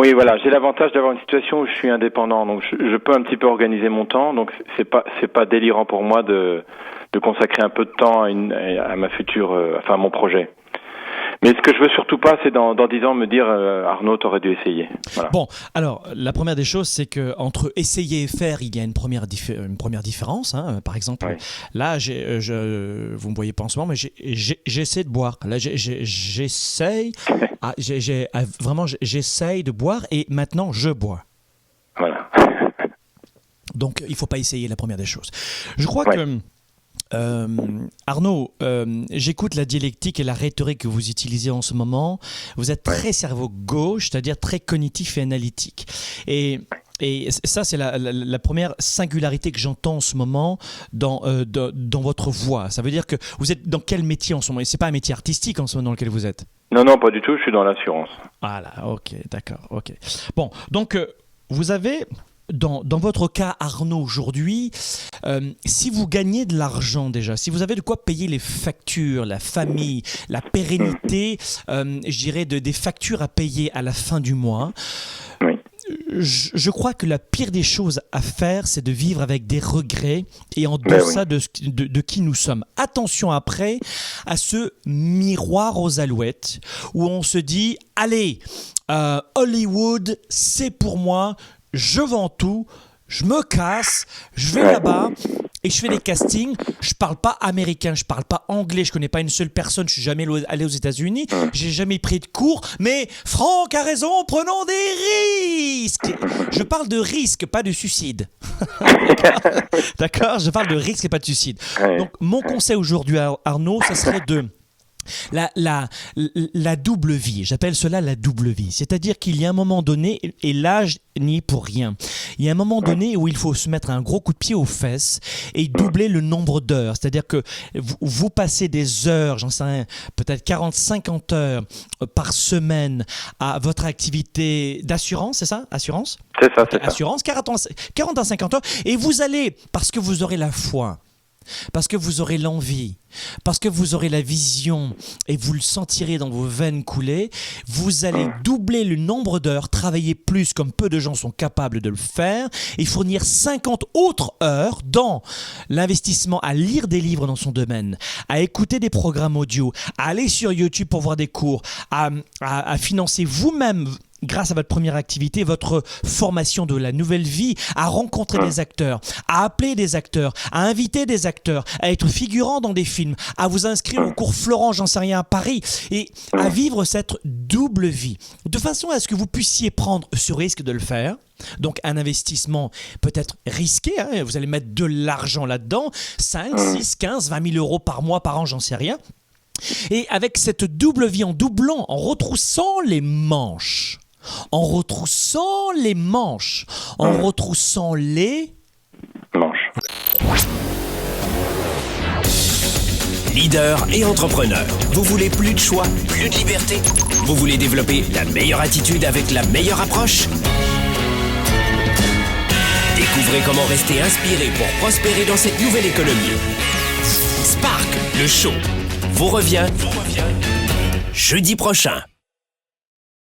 Oui, voilà, j'ai l'avantage d'avoir une situation où je suis indépendant, donc je peux un petit peu organiser mon temps, donc c'est pas délirant pour moi de consacrer un peu de temps à ma future, enfin à mon projet. Mais ce que je veux surtout pas, c'est dans 10 ans me dire Arnaud, t'aurais dû essayer. Voilà. Bon, alors la première des choses, c'est que entre essayer et faire, il y a une première différence. Hein. Par exemple, Oui. là, vous me voyez pas en ce moment, mais j'essaie de boire. Là, j'essaye, vraiment, j'essaye de boire et maintenant, je bois. Voilà. Donc, il faut pas essayer, la première des choses. Je crois Ouais. que Arnaud, j'écoute la dialectique et la rhétorique que vous utilisez en ce moment. Vous êtes très cerveau gauche, c'est-à-dire très cognitif et analytique. Et ça, c'est la première singularité que j'entends en ce moment dans votre voix. Ça veut dire que vous êtes dans quel métier en ce moment? Et c'est pas un métier artistique en ce moment dans lequel vous êtes? Non, pas du tout, je suis dans l'assurance. Voilà, ok, d'accord, ok. Bon, donc vous avez... Dans votre cas, Arnaud, aujourd'hui, si vous gagnez de l'argent déjà, si vous avez de quoi payer les factures, la famille, la pérennité, je dirais des factures à payer à la fin du mois, Oui. je crois que la pire des choses à faire, c'est de vivre avec des regrets et en deçà de qui nous sommes. Attention après à ce miroir aux alouettes où on se dit, allez, Hollywood, c'est pour moi. Je vends tout, je me casse, je vais là-bas et je fais des castings. Je parle pas américain, je parle pas anglais, je connais pas une seule personne, je suis jamais allé aux États-Unis, j'ai jamais pris de cours. Mais Franck a raison, prenons des risques. Je parle de risque, pas de suicide. D'accord, je parle de risque et pas de suicide. Donc mon conseil aujourd'hui, Arnaud, ça serait de la double vie. J'appelle cela la double vie. C'est-à-dire qu'il y a un moment donné, et l'âge n'y est pour rien, il y a un moment donné où il faut se mettre un gros coup de pied aux fesses et doubler le nombre d'heures. C'est-à-dire que vous passez des heures, j'en sais rien, peut-être 40-50 heures par semaine à votre activité d'assurance, c'est ça? Assurance? C'est ça. Assurance, 40 à 50 heures. Et vous allez, parce que vous aurez la foi, parce que vous aurez l'envie, parce que vous aurez la vision et vous le sentirez dans vos veines couler, vous allez doubler le nombre d'heures, travailler plus comme peu de gens sont capables de le faire et fournir 50 autres heures dans l'investissement à lire des livres dans son domaine, à écouter des programmes audio, à aller sur YouTube pour voir des cours, à financer vous-même grâce à votre première activité, votre formation de la nouvelle vie, à rencontrer des acteurs, à appeler des acteurs, à inviter des acteurs, à être figurant dans des films, à vous inscrire au cours Florent, j'en sais rien, à Paris, et à vivre cette double vie, de façon à ce que vous puissiez prendre ce risque de le faire. Donc un investissement peut-être risqué, hein, vous allez mettre de l'argent là-dedans, 5, 6, 15, 20 000 euros par mois, par an, j'en sais rien. Et avec cette double vie, en doublant, en retroussant les manches, en retroussant les manches, en retroussant les manches. Leader et entrepreneur, vous voulez plus de choix, plus de liberté? Vous voulez développer la meilleure attitude avec la meilleure approche? Découvrez comment rester inspiré pour prospérer dans cette nouvelle économie. Spark, le show, vous revient jeudi prochain.